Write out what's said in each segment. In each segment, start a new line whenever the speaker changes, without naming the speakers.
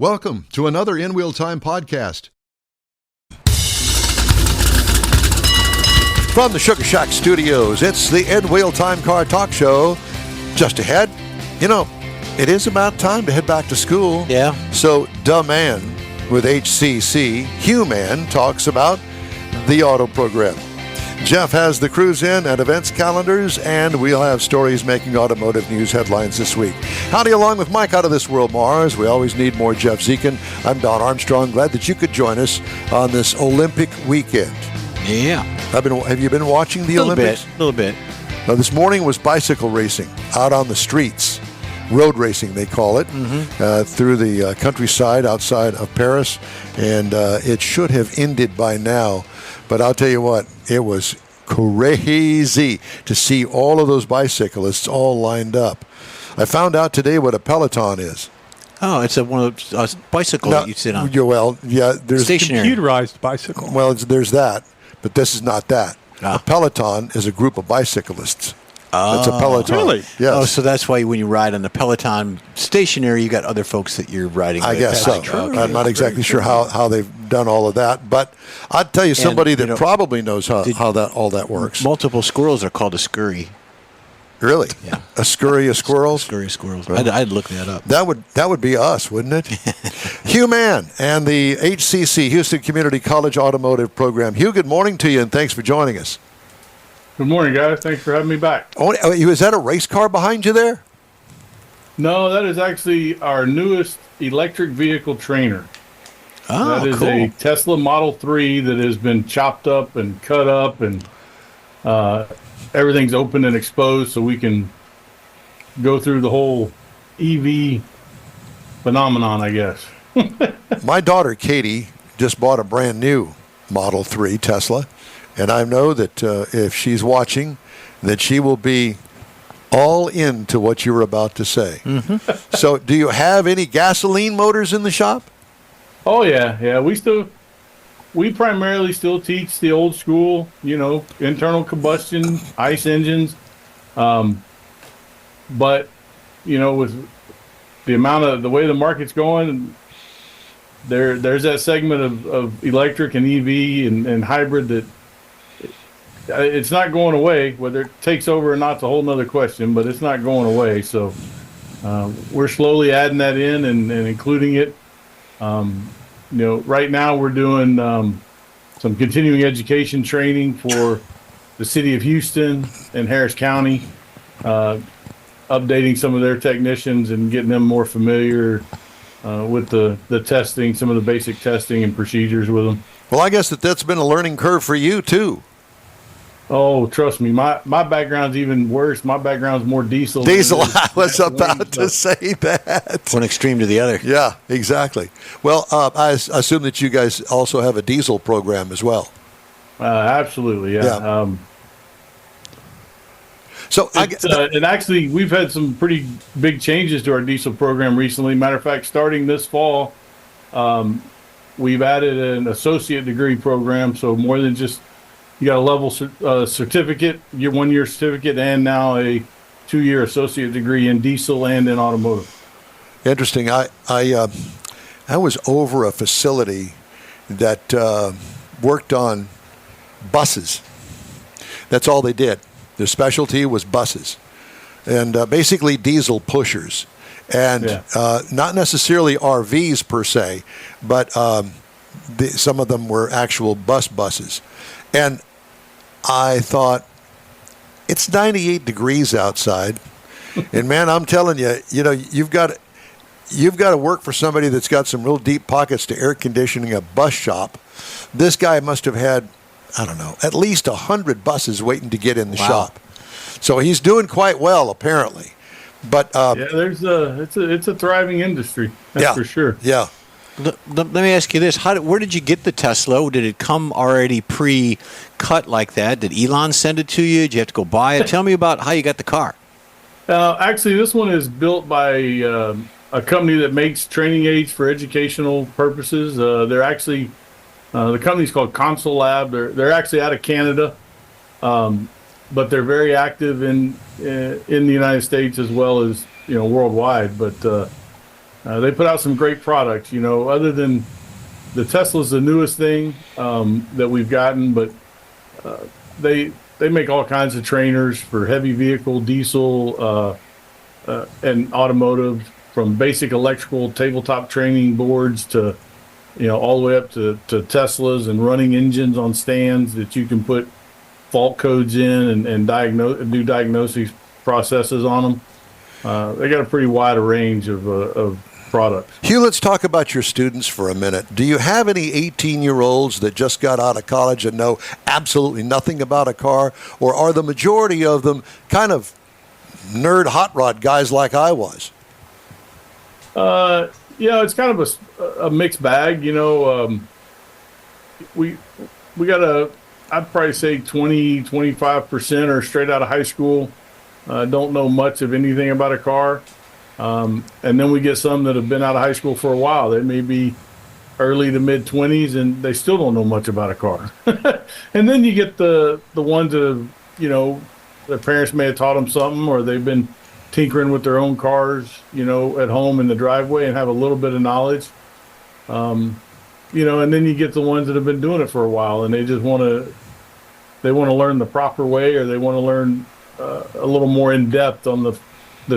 Welcome to another In Wheel Time podcast. From the Sugar Shack Studios, it's the In Wheel Time Car Talk Show. Just ahead, it is about time to head back to school.
Yeah.
So, the man with HCC, Hugh Mann, talks about the auto program. Jeff has the cruise in and events calendars, and we'll have stories making automotive news headlines this week. Howdy, along with Mike out of this world, Mars. We always need more Jeff Zekin. I'm Don Armstrong. Glad that you could join us on this Olympic weekend.
Yeah.
Have you been watching the Olympics?
A little bit.
Now, this morning was bicycle racing out on the streets. Road racing, they call it, through the countryside outside of Paris. And it should have ended by now. But I'll tell you what, it was crazy to see all of those bicyclists all lined up. I found out today what a Peloton is.
Oh, it's one of those bicycles that you sit on.
Well, yeah, there's
stationary
computerized bicycle.
Well, there's that, but this is not that.
Ah.
A Peloton is a group of bicyclists.
Oh,
it's a Peloton.
Really?
Yes.
Oh, so that's why when you ride on the Peloton stationary, you got other folks that you're riding with.
I guess so.
Okay.
I'm not exactly sure how they've done all of that, but I'd tell you somebody that probably knows how all that works.
Multiple squirrels are called a scurry.
Really?
Yeah.
A scurry of squirrels?
Scurry of squirrels. I'd look that up.
That would be us, wouldn't it? Hugh Mann and the HCC, Houston Community College Automotive Program. Hugh, good morning to you, and thanks for joining us.
Good morning, guys. Thanks for having me back.
Oh, is that a race car behind you there?
No, that is actually our newest electric vehicle trainer.
Oh,
that is
cool.
a Tesla Model 3 that has been chopped up and cut up, and everything's open and exposed so we can go through the whole EV phenomenon, I guess.
My daughter, Katie, just bought a brand new Model 3 Tesla. And I know that if she's watching, that she will be all into what you were about to say. Mm-hmm. So do you have any gasoline motors in the shop?
Oh, yeah. We primarily still teach the old school, internal combustion, ICE engines. But, with the way the market's going, there's that segment of electric and EV and hybrid that it's not going away. Whether it takes over or not is a whole nother question, but it's not going away. So we're slowly adding that in and including it. Right now we're doing some continuing education training for the city of Houston and Harris County, updating some of their technicians and getting them more familiar with the testing, some of the basic testing and procedures with them.
Well, I guess that's been a learning curve for you, too.
Oh, trust me, my background's even worse. My background's more diesel.
Diesel, I was about to say that.
One extreme to the other.
Yeah, exactly. Well, I assume that you guys also have a diesel program as well.
Absolutely, yeah. And actually, we've had some pretty big changes to our diesel program recently. Matter of fact, starting this fall, we've added an associate degree program, so more than just you got a level certificate, your 1-year certificate, and now a 2-year associate degree in diesel and in automotive.
Interesting. I was over a facility that worked on buses. That's all they did. Their specialty was buses, and basically diesel pushers, and not necessarily RVs per se, but some of them were actual buses. And I thought, it's 98 degrees outside, and man, I'm telling you, you've got to work for somebody that's got some real deep pockets to air conditioning a bus shop. This guy must have had, I don't know, at least 100 buses waiting to get in the shop. So he's doing quite well, apparently. But
it's a thriving industry, that's for sure.
Yeah.
Let me ask you this: where did you get the Tesla? Did it come already pre-cut like that? Did Elon send it to you? Did you have to go buy it? Tell me about how you got the car.
Actually, this one is built by a company that makes training aids for educational purposes. They're actually the company's called Console Lab. They're actually out of Canada, but they're very active in the United States as well as worldwide. But They put out some great products, other than the Tesla's the newest thing that we've gotten, but they make all kinds of trainers for heavy vehicle, diesel, and automotive, from basic electrical tabletop training boards to, all the way up to Teslas and running engines on stands that you can put fault codes in and do diagnosis processes on them. They got a pretty wide range of products.
Hugh, let's talk about your students for a minute. Do you have any 18-year-olds that just got out of college and know absolutely nothing about a car, or are the majority of them kind of nerd hot rod guys like I was?
It's kind of a mixed bag. We got I'd probably say 20-25% are straight out of high school, don't know much of anything about a car. And then we get some that have been out of high school for a while. They may be early to mid 20s and they still don't know much about a car. And then you get the ones that, their parents may have taught them something, or they've been tinkering with their own cars, at home in the driveway and have a little bit of knowledge. And then you get the ones that have been doing it for a while and they just want to learn the proper way, or they want to learn a little more in depth on the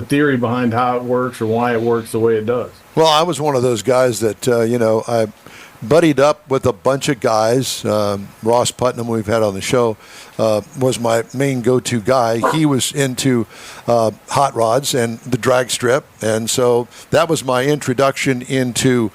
theory behind how it works or why it works the way it does.
Well, I was one of those guys that, I buddied up with a bunch of guys. Ross Putnam, we've had on the show, was my main go-to guy. He was into hot rods and the drag strip, and so that was my introduction into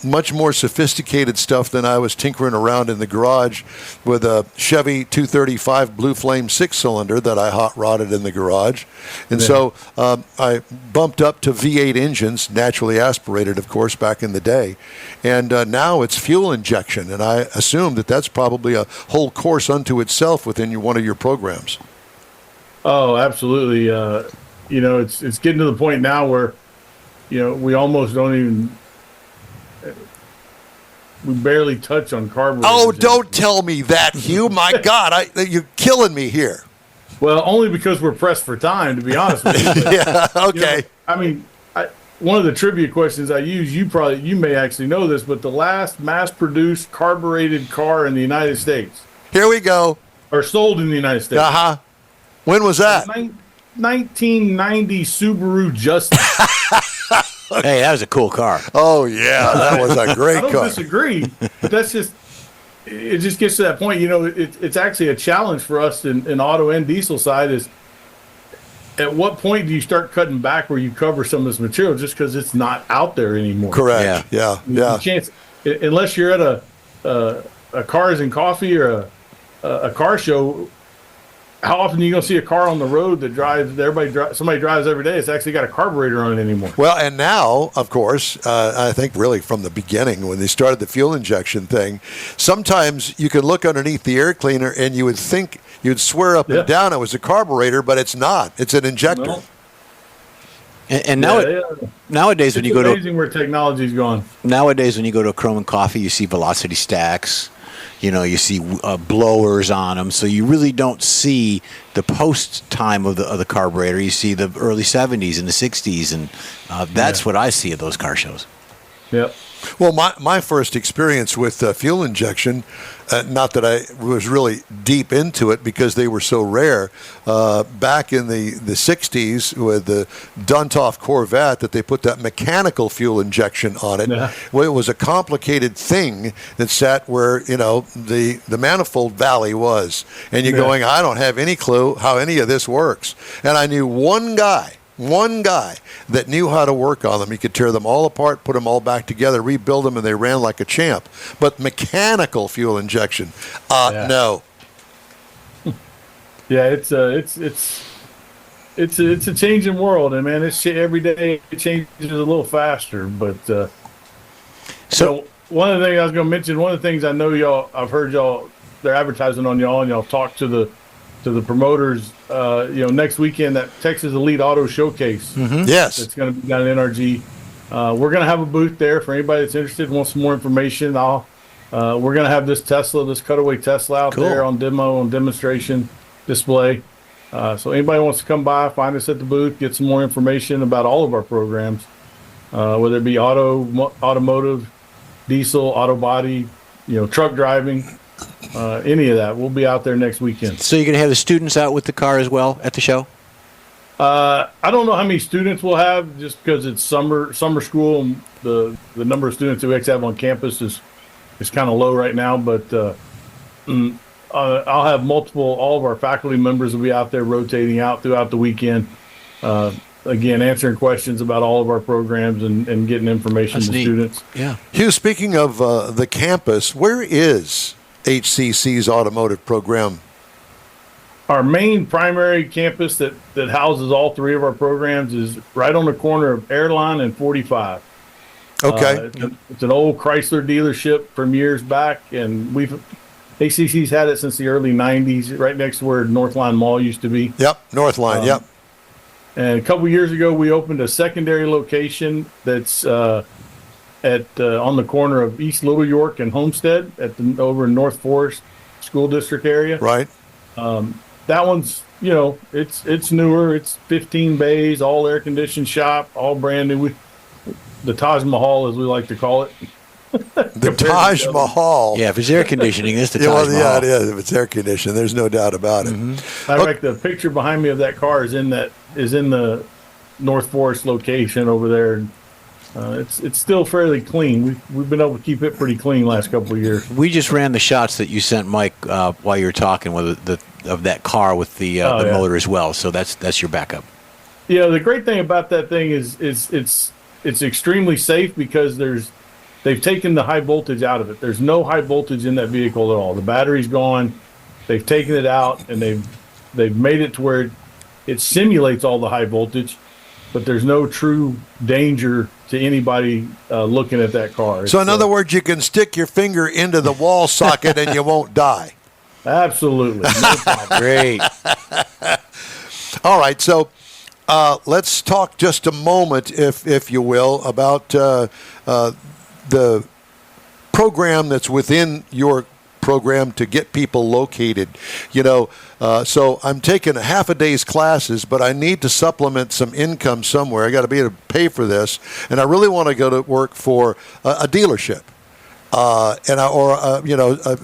much more sophisticated stuff than I was tinkering around in the garage with a Chevy 235 Blue Flame 6-cylinder that I hot rodded in the garage. And so I bumped up to V8 engines, naturally aspirated, of course, back in the day. And now it's fuel injection, and I assume that that's probably a whole course unto itself within one of your programs.
Oh, absolutely. It's getting to the point now where, we almost don't even, we barely touch on carburetors.
Oh, don't tell me that, Hugh. My God, you're killing me here.
Well, only because we're pressed for time, to be honest with you. But,
yeah, okay.
One of the trivia questions I use, you may actually know this, but the last mass-produced carbureted car in the United States.
Here we go.
Or sold in the United States.
Uh-huh. When was that?
1990 Subaru Justin.
Hey, that was a cool car.
Oh, yeah, that was a great car.
I don't disagree, but it just gets to that point. It's actually a challenge for us in auto and diesel side is, at what point do you start cutting back where you cover some of this material just because it's not out there anymore?
Correct. Yeah.
You can't, unless you're at a Cars and Coffee or a car show. How often are you going to see a car on the road that somebody drives every day? It's actually got a carburetor on it anymore.
Well, and now, of course, I think really from the beginning when they started the fuel injection thing, sometimes you can look underneath the air cleaner and you would think, you'd swear up and down it was a carburetor, but it's not. It's an injector.
No.
And nowadays, when you go to,
amazing where technology's gone.
Nowadays, when you go to a Chrome and Coffee, you see velocity stacks. You see blowers on them, so you really don't see the post time of the carburetor. You see the early 70s and the 60s, and that's what I see at those car shows.
Yep.
Well, my first experience with fuel injection, not that I was really deep into it because they were so rare, back in the 60s with the Duntoff Corvette that they put that mechanical fuel injection on it.
Yeah.
Well, it was a complicated thing that sat where, the manifold valley was. And you're going, I don't have any clue how any of this works. And I knew one guy that knew how to work on them. He could tear them all apart, put them all back together, rebuild them, and they ran like a champ. But mechanical fuel injection, no.
Yeah, it's a changing world, and man, every day it changes a little faster. But so one of the things I was going to mention, one of the things I know I've heard they're advertising on y'all, and y'all talk to the promoters, next weekend, that Texas Elite Auto Showcase.
Mm-hmm. Yes.
It's going to be down at NRG. We're going to have a booth there for anybody that's interested and wants some more information. We're going to have this cutaway Tesla out there on demonstration display. So anybody wants to come by, find us at the booth, get some more information about all of our programs. whether it be automotive, diesel, auto body, truck driving, any of that. We'll be out there next weekend.
So you're going to have the students out with the car as well at the show?
I don't know how many students we'll have, just because it's summer school, and the number of students that we actually have on campus is kind of low right now. But I'll have all of our faculty members will be out there rotating out throughout the weekend. Again, answering questions about all of our programs and getting information to students.
Yeah.
Hugh, speaking of the campus, where is HCC's automotive program?
Our main primary campus that houses all three of our programs is right on the corner of Airline and 45.
Okay.
It's an old Chrysler dealership from years back, and HCC's had it since the early 90s, right next to where Northline Mall used to be.
Yep, Northline, yep.
And a couple years ago, we opened a secondary location that's on the corner of East Little York and Homestead over in North Forest School District area.
Right.
That one's, it's newer. It's 15 bays, all air conditioned shop, all brand new. The Taj Mahal, as we like to call it.
The Taj Mahal.
Yeah, if it's air conditioning, it's the Taj Mahal.
Yeah, it is. If it's air conditioned, there's no doubt about it.
Matter of fact, the picture behind me of that car is in the North Forest location over there. It's still fairly clean. We've been able to keep it pretty clean last couple of years.
We just ran the shots that you sent Mike while you were talking of that car with the motor as well. So that's your backup.
Yeah, the great thing about that thing is it's extremely safe because they've taken the high voltage out of it. There's no high voltage in that vehicle at all. The battery's gone. They've taken it out and they've made it to where it simulates all the high voltage, but there's no true danger to anybody looking at that car.
So in other words, you can stick your finger into the wall socket and you won't die.
Absolutely. No problem.
Great.
All right, so let's talk just a moment, if you will, about the program that's within your program to get people located. So I'm taking half a day's classes, but I need to supplement some income somewhere. I got to be able to pay for this, and I really want to go to work for a dealership,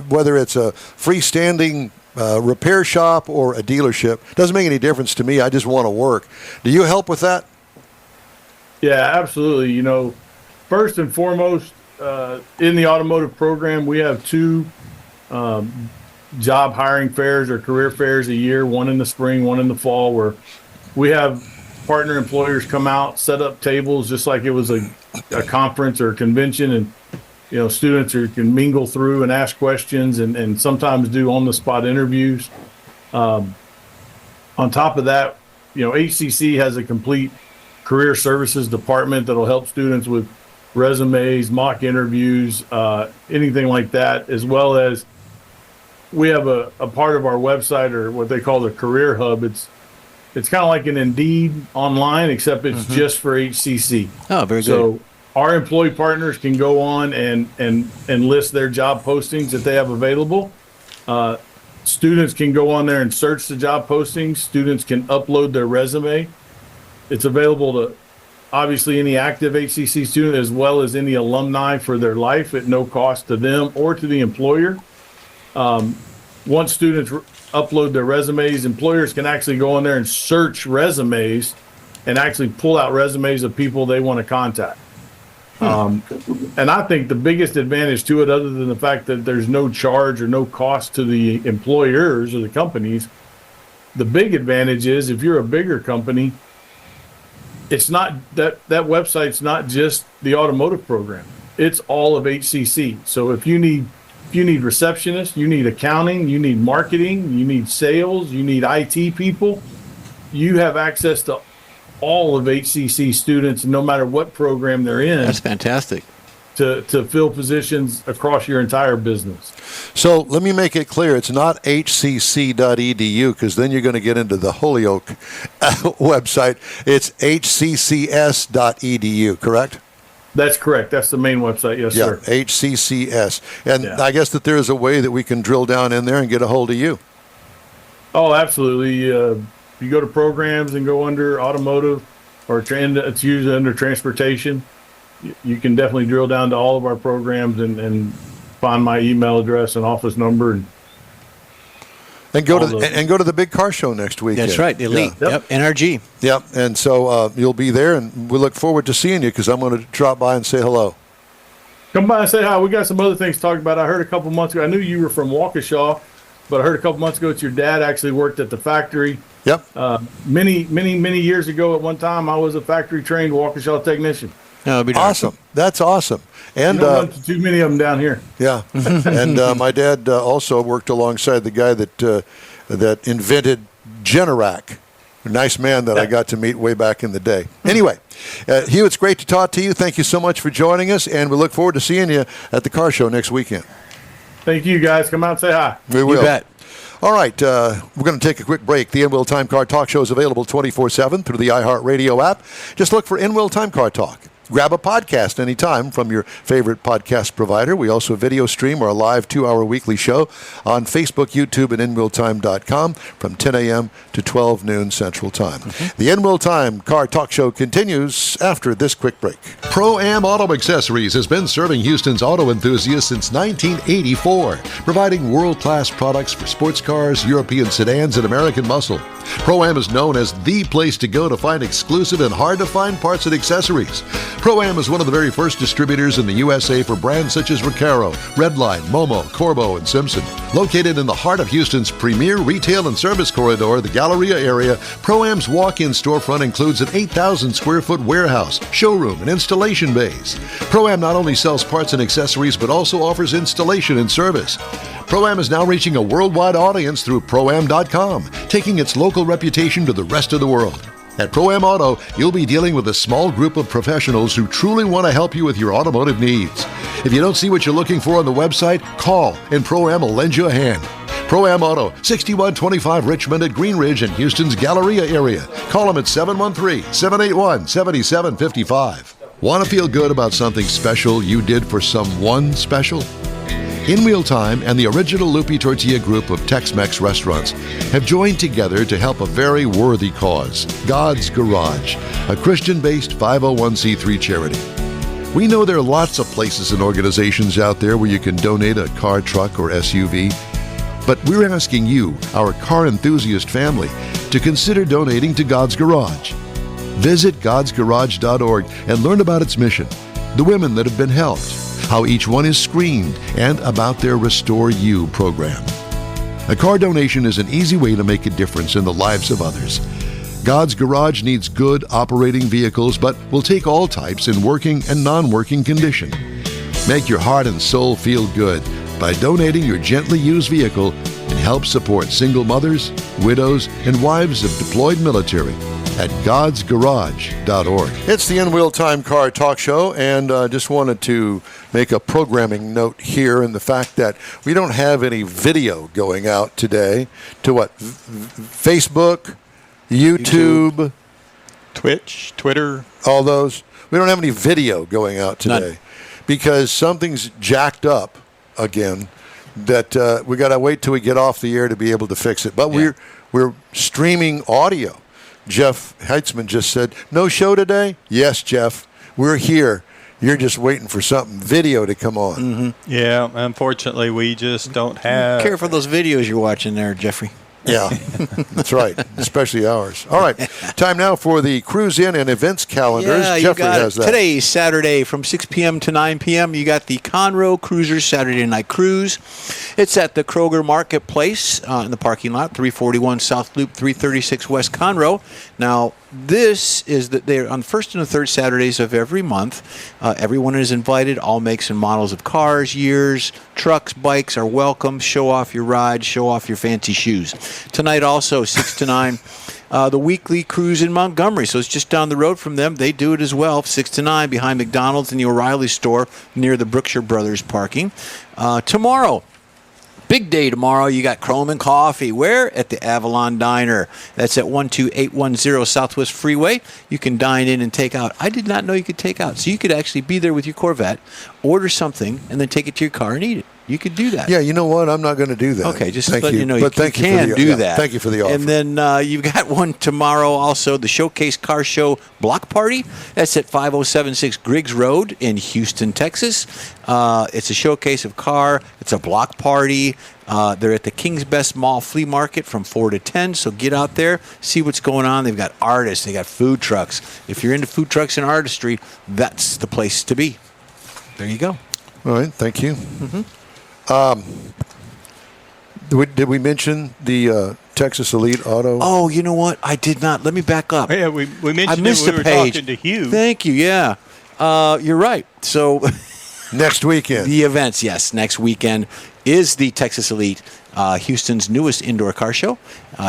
whether it's a freestanding repair shop or a dealership. Doesn't make any difference to me. I just want to work. Do you help with that?
Yeah, absolutely. First and foremost, in the automotive program, we have two job hiring fairs or career fairs a year, one in the spring, one in the fall, where we have partner employers come out, set up tables just like it was a conference or a convention, and students can mingle through and ask questions and sometimes do on-the-spot interviews. On top of that, HCC has a complete career services department that'll help students with resumes, mock interviews, anything like that, as well as we have a part of our website, or what they call the Career Hub. It's kind of like an Indeed online, except it's just for HCC.
Oh, very good.
So our employee partners can go on and list their job postings that they have available. Students can go on there and search the job postings. Students can upload their resume. It's available to obviously any active HCC student as well as any alumni for their life at no cost to them or to the employer. Once students upload their resumes, employers can actually go on there and search resumes and actually pull out resumes of people they want to contact. And I think the biggest advantage to it, other than the fact that there's no charge or no cost to the employers or the companies, the big advantage is if you're a bigger company, it's not that website's not just the automotive program. It's all of HCC. So if you need receptionists, you need accounting, you need marketing, you need sales, you need IT people, you have access to all of HCC students, no matter what program they're in.
That's fantastic.
To fill positions across your entire business.
So let me make it clear. It's not hcc.edu, because then you're going to get into the Holyoke website. It's hccs.edu, correct?
That's correct. That's the main website. Yes,
yeah,
sir.
HCCS. And
Yeah.
I guess that there is a way that we can drill down in there and get a hold of you.
Oh, absolutely. You go to programs and go under automotive, or it's usually under transportation. you can definitely drill down to all of our programs and find my email address and office number.
And go to the big car show next week.
That's right, the Elite.
Yeah.
Yep, NRG.
Yep. And so you'll be there, and we look forward to seeing you because I'm going to drop by and say hello.
Come by and say hi. We got some other things to talk about. I heard a couple months ago. I knew you were from Waukesha, but I heard a couple months ago that your dad actually worked at the factory.
Yep.
Many years ago at one time, I was a factory trained Waukesha technician.
No, be
Awesome. That's awesome. And
You don't run into too many of them down here.
yeah, and my dad also worked alongside the guy that invented Generac. A nice man that I got to meet way back in the day. Anyway, Hugh, it's great to talk to you. Thank you so much for joining us, and we look forward to seeing you at the car show next weekend.
Thank you, guys. Come out and say hi.
We will.
You bet.
All right, we're going to take a quick break. The In-Wheel Time Car Talk Show is available 24/7 through the iHeartRadio app. Just look for In-Wheel Time Car Talk. Grab a podcast anytime from your favorite podcast provider. We also video stream our live 2-hour weekly show on Facebook, YouTube, and InWheelTime.com from 10 a.m. to 12 noon Central Time. The In-Wheel Time Car Talk Show continues after this quick break.
Pro-Am Auto Accessories has been serving Houston's auto enthusiasts since 1984, providing world-class products for sports cars, European sedans, and American muscle. Pro-Am is known as the place to go to find exclusive and hard-to-find parts and accessories. Pro-Am is one of the very first distributors in the USA for brands such as Recaro, Redline, Momo, Corbo, and Simpson. Located in the heart of Houston's premier retail and service corridor, the Galleria area, Pro-Am's walk-in storefront includes an 8,000-square-foot warehouse, showroom, and installation bays. Pro-Am not only sells parts and accessories, but also offers installation and service. Pro-Am is now reaching a worldwide audience through Pro-Am.com, taking its local reputation to the rest of the world. At Pro-Am Auto, you'll be dealing with a small group of professionals who truly want to help you with your automotive needs. If you don't see what you're looking for on the website, call and Pro-Am will lend you a hand. Pro-Am Auto, 6125 Richmond at Green Ridge in Houston's Galleria area. Call them at 713-781-7755. Want to feel good about something special you did for someone special? In-Wheel Time and the original Lupi Tortilla group of Tex-Mex restaurants have joined together to help a very worthy cause, God's Garage, a Christian-based 501c3 charity. We know there are lots of places and organizations out there where you can donate a car, truck, or SUV, but we're asking you, our car enthusiast family, to consider donating to God's Garage. Visit godsgarage.org and learn about its mission, the women that have been helped, how each one is screened, and about their Restore You program. A car donation is an easy way to make a difference in the lives of others. God's Garage needs good operating vehicles, but will take all types in working and non-working condition. Make your heart and soul feel good by donating your gently used vehicle and help support single mothers, widows, and wives of deployed military at godsgarage.org.
It's the In-Wheel Time Car Talk Show, and just wanted to make a programming note here in the fact that we don't have any video going out today to Facebook, YouTube,
Twitch, Twitter.
all those. We don't have any video going out today
None.
because something's jacked up again that we got to wait till we get off the air to be able to fix it. But we're streaming audio. Jeff Heitzman just said, no show today? Yes, Jeff, we're here. You're just waiting for something video to come on.
Mm-hmm.
Yeah, unfortunately, we just don't have.
Care for those videos you're watching there, Jeffrey.
Yeah, that's right, especially ours. All right, time now for the Cruise In and Events calendars.
Yeah, you
Jeffrey
got
has
it.
that.
Today, Saturday, from 6 p.m. to 9 p.m., you got the Conroe Cruisers Saturday Night Cruise. It's at the Kroger Marketplace in the parking lot, 341 South Loop, 336 West Conroe. Now, this is they're on the first and the third Saturdays of every month. Everyone is invited. All makes and models of cars, years, trucks, bikes are welcome. Show off your ride. Show off your fancy shoes. Tonight also, 6 to 9, the weekly cruise in Montgomery. So it's just down the road from them. They do it as well, 6 to 9, behind McDonald's and the O'Reilly store near the Brookshire Brothers parking. Tomorrow, big day tomorrow. You got Chrome and Coffee. Where? At the Avalon Diner. That's at 12810 Southwest Freeway. You can dine in and take out. I did not know you could take out. So you could actually be there with your Corvette, order something, and then take it to your car and eat it. You could do that.
Yeah, you know what? I'm not going to do that.
Okay, just
thank
let you know
But
you
thank you
can
for the,
do
yeah,
that.
Thank you for the offer.
And then you've got one tomorrow also, the Showcase Car Show Block Party. That's at 5076 Griggs Road in Houston, Texas. It's a showcase of car. It's a block party. They're at the King's Best Mall Flea Market from 4 to 10, so get out there, see what's going on. They've got artists. They got food trucks. If you're into food trucks and artistry, that's the place to be. There you go.
All right, thank you. Did we mention the Texas Elite Auto?
Oh, you know what? I did not. Let me back up.
Yeah, we
I
mentioned
missed
it. We
a
were
page.
talking to Hugh.
Thank you. Yeah, you're right. So
Next weekend.
the events, yes, next weekend is the Texas Elite, Houston's newest indoor car show.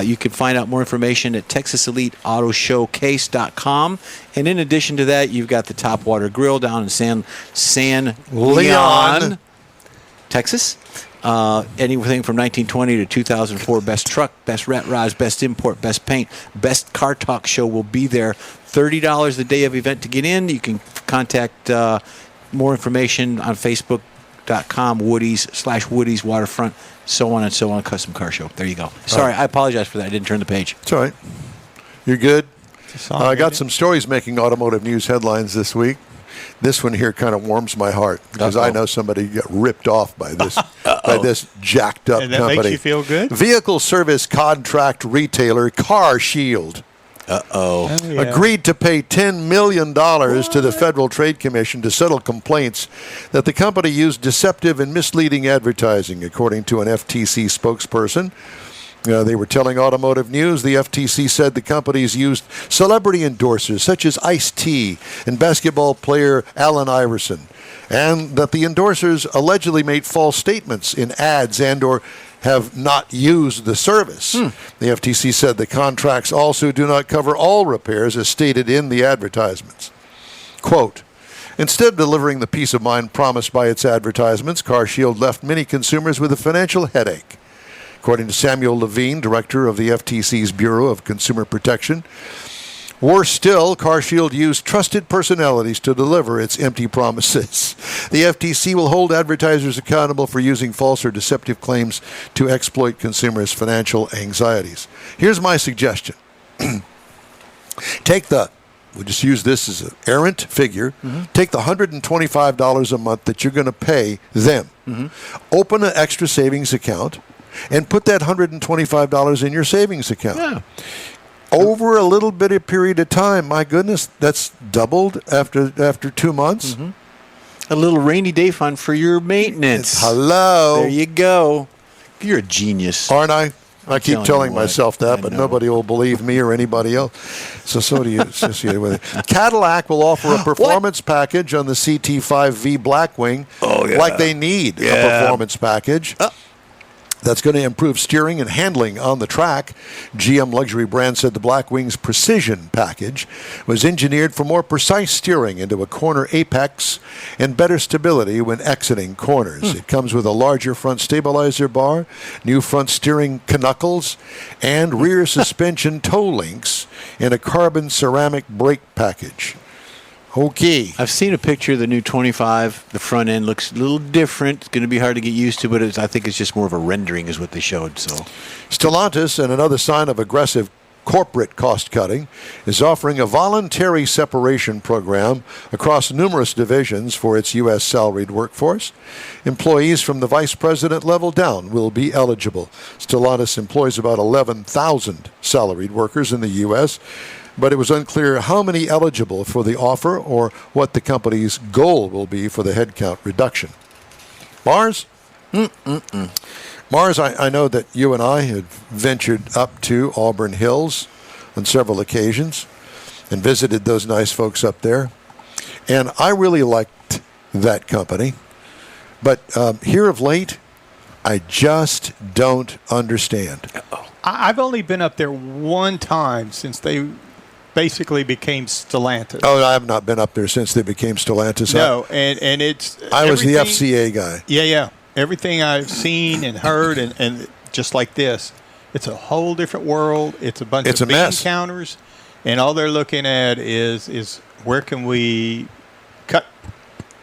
You can find out more information at TexasEliteAutoShowcase.com. And in addition to that, you've got the Topwater Grill down in San Leon, Texas. Anything from 1920 to 2004, best truck, best rat rods, best import, best paint, best car talk show will be there. $30 the day of event to get in. You can contact more information on Facebook.com, Woody's Waterfront, so on and so on, custom car show. There you go. Sorry, I apologize for that. I didn't turn the page.
It's all right. You're good.
Song,
I got
isn't
some stories making automotive news headlines this week. This one here kind of warms my heart because I know somebody got ripped off by this jacked up
And that
company.
makes you feel good?
Vehicle service contract retailer CarShield agreed to pay $10 million to the Federal Trade Commission to settle complaints that the company used deceptive and misleading advertising, according to an FTC spokesperson. They were telling Automotive News the FTC said the companies used celebrity endorsers such as Ice-T and basketball player Allen Iverson, and that the endorsers allegedly made false statements in ads and or have not used the service. The FTC said the contracts also do not cover all repairs as stated in the advertisements. Quote, instead of delivering the peace of mind promised by its advertisements, CarShield left many consumers with a financial headache. According to Samuel Levine, director of the FTC's Bureau of Consumer Protection. Worse still, CarShield used trusted personalities to deliver its empty promises. The FTC will hold advertisers accountable for using false or deceptive claims to exploit consumers' financial anxieties. Here's my suggestion. We'll just use this as an errant figure. Take the $125 a month that you're going to pay them. Open an extra savings account and put that $125 in your savings account.
Yeah.
Over a little bit of period of time, my goodness, that's doubled after 2 months.
A little rainy day fund for your maintenance.
Hello.
There you go. You're a genius.
Aren't I? I keep
telling
telling
you what,
myself that,
I
but
know.
nobody will believe me or anybody else. So do you associate with it. Cadillac will offer a performance package on the CT5V Blackwing like they need a performance package. That's going to improve steering and handling on the track. GM luxury brand said the Blackwing's Precision package was engineered for more precise steering into a corner apex and better stability when exiting corners. It comes with a larger front stabilizer bar, new front steering knuckles, and rear suspension toe links in a carbon ceramic brake package. Okay.
I've seen a picture of the new 25. The front end looks a little different. It's going to be hard to get used to, but I think it's just more of a rendering is what they showed. So,
Stellantis, and another sign of aggressive corporate cost cutting, is offering a voluntary separation program across numerous divisions for its U.S. salaried workforce. Employees from the vice president level down will be eligible. Stellantis employs about 11,000 salaried workers in the U.S., but it was unclear how many eligible for the offer or what the company's goal will be for the headcount reduction. Mars? Mars, I know that you and I had ventured up to Auburn Hills on several occasions and visited those nice folks up there. And I really liked that company. But here of late, I just don't understand.
I've only been up there one time since they basically became Stellantis.
Oh, I have not been up there since they became Stellantis.
No, and it's
I was the
everything-
FCA guy.
Yeah. Everything I've seen and heard, and just like this, it's a whole different world. It's a bunch
It's
of
a
bean
mess.
counters, and all they're looking at is where can we cut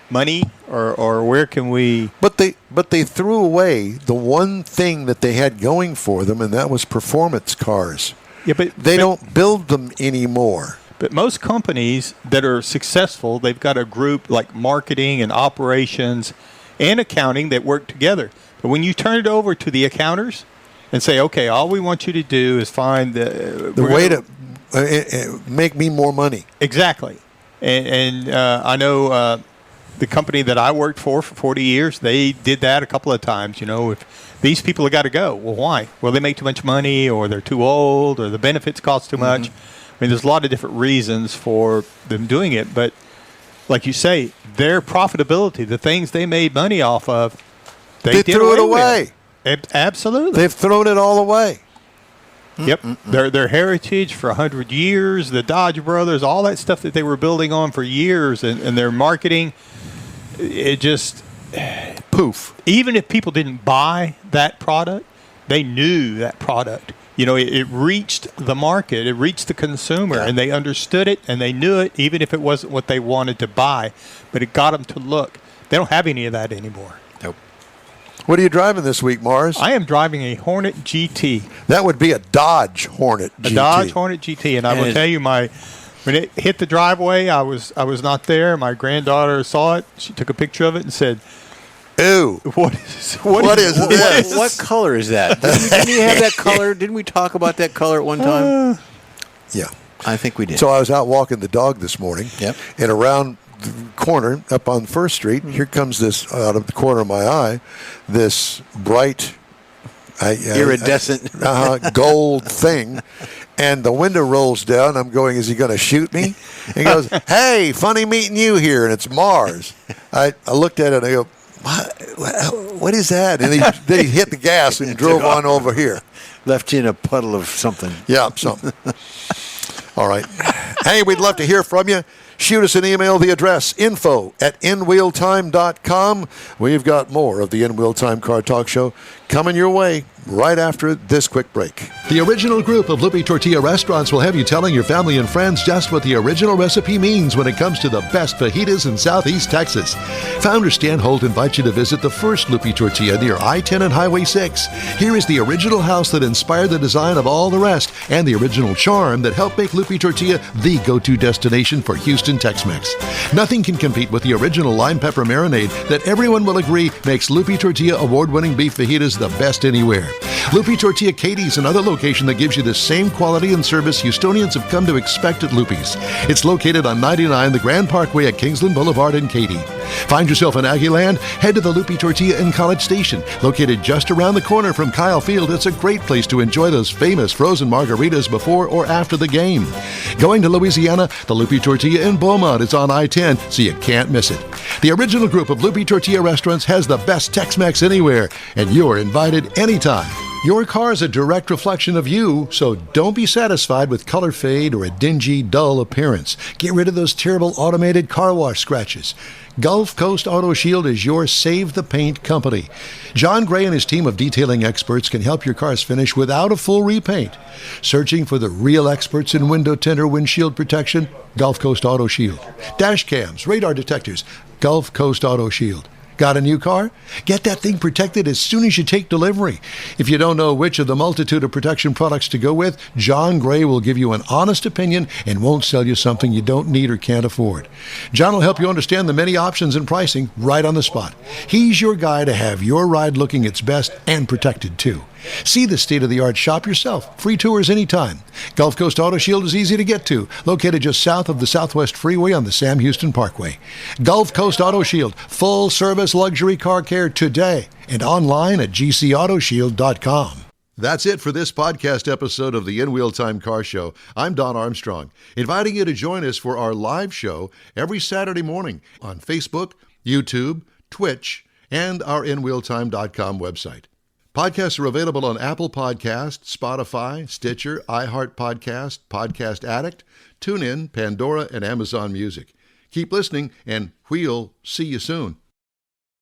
money or where can we?
But they threw away the one thing that they had going for them, and that was performance cars.
Yeah, but
They don't build them anymore.
But most companies that are successful, they've got a group like marketing and operations and accounting that work together. But when you turn it over to the accounters and say, okay, all we want you to do is find
The way to make me more money.
Exactly. And I know the company that I worked for 40 years, they did that a couple of times. If these people have got to go, well, why? Well, they make too much money, or they're too old, or the benefits cost too much. I mean, there's a lot of different reasons for them doing it. But like you say, their profitability, the things they made money off of, they
threw it away.
Absolutely.
They've thrown it all away.
Yep. Their heritage for 100 years, the Dodge Brothers, all that stuff that they were building on for years, and their marketing, it just
Poof.
Even if people didn't buy that product, they knew that product. It reached the market, it reached the consumer, and they understood it, and they knew it, even if it wasn't what they wanted to buy. But it got them to look. They don't have any of that anymore.
Nope.
What are you driving this week, Mars?
I am driving a Hornet GT.
That would be a Dodge Hornet GT.
A Dodge Hornet GT, and I will tell you, when it hit the driveway, I was not there. My granddaughter saw it. She took a picture of it and said,
"Ew,
what is
this?
What color is that? Didn't you have that color? Didn't we talk about that color at one time?
Yeah,
I think we did.
So I was out walking the dog this morning.
Yep.
And around the corner up on First Street, here comes this out of the corner of my eye, this bright,
iridescent
gold thing. And the window rolls down. I'm going, is he going to shoot me? And he goes, "Hey, funny meeting you here." And it's Mars. I looked at it and I go, what is that? And then he hit the gas and drove on over here.
Left you in a puddle of something.
Yeah, something. All right. Hey, we'd love to hear from you. Shoot us an email. The address, info@inwheeltime.com. We've got more of the In Wheel Time Car Talk Show coming your way right after this quick break.
The original group of Lupe Tortilla restaurants will have you telling your family and friends just what the original recipe means when it comes to the best fajitas in Southeast Texas. Founder Stan Holt invites you to visit the first Lupe Tortilla near I-10 and Highway 6. Here is the original house that inspired the design of all the rest, and the original charm that helped make Lupe Tortilla the go-to destination for Houston Tex-Mex. Nothing can compete with the original lime pepper marinade that everyone will agree makes Lupe Tortilla award-winning beef fajitas the best anywhere. Lupe Tortilla Katie's another location that gives you the same quality and service Houstonians have come to expect at Lupe's. It's located on 99 the Grand Parkway at Kingsland Boulevard in Katy. Find yourself in Aggieland? Head to the Lupe Tortilla in College Station. Located just around the corner from Kyle Field, it's a great place to enjoy those famous frozen margaritas before or after the game. Going to Louisiana, the Lupe Tortilla in Beaumont is on I-10, so you can't miss it. The original group of Lupe Tortilla restaurants has the best Tex-Mex anywhere, and you're invited anytime. Your car is a direct reflection of you, so don't be satisfied with color fade or a dingy, dull appearance. Get rid of those terrible automated car wash scratches. Gulf Coast Auto Shield is your Save the Paint company. John Gray and his team of detailing experts can help your cars finish without a full repaint. Searching for the real experts in window tint or windshield protection? Gulf Coast Auto Shield. Dash cams, radar detectors? Gulf Coast Auto Shield. Got a new car? Get that thing protected as soon as you take delivery. If you don't know which of the multitude of protection products to go with, John Gray will give you an honest opinion and won't sell you something you don't need or can't afford. John will help you understand the many options and pricing right on the spot. He's your guy to have your ride looking its best and protected too. See the state-of-the-art shop yourself. Free tours anytime. Gulf Coast Auto Shield is easy to get to, located just south of the Southwest Freeway on the Sam Houston Parkway. Gulf Coast Auto Shield, full-service luxury car care today, and online at gcautoshield.com. That's it for this podcast episode of the In Wheel Time Car Show. I'm Don Armstrong, inviting you to join us for our live show every Saturday morning on Facebook, YouTube, Twitch, and our InWheelTime.com website. Podcasts are available on Apple Podcasts, Spotify, Stitcher, iHeart Podcast, Podcast Addict, TuneIn, Pandora, and Amazon Music. Keep listening, and we'll see you soon.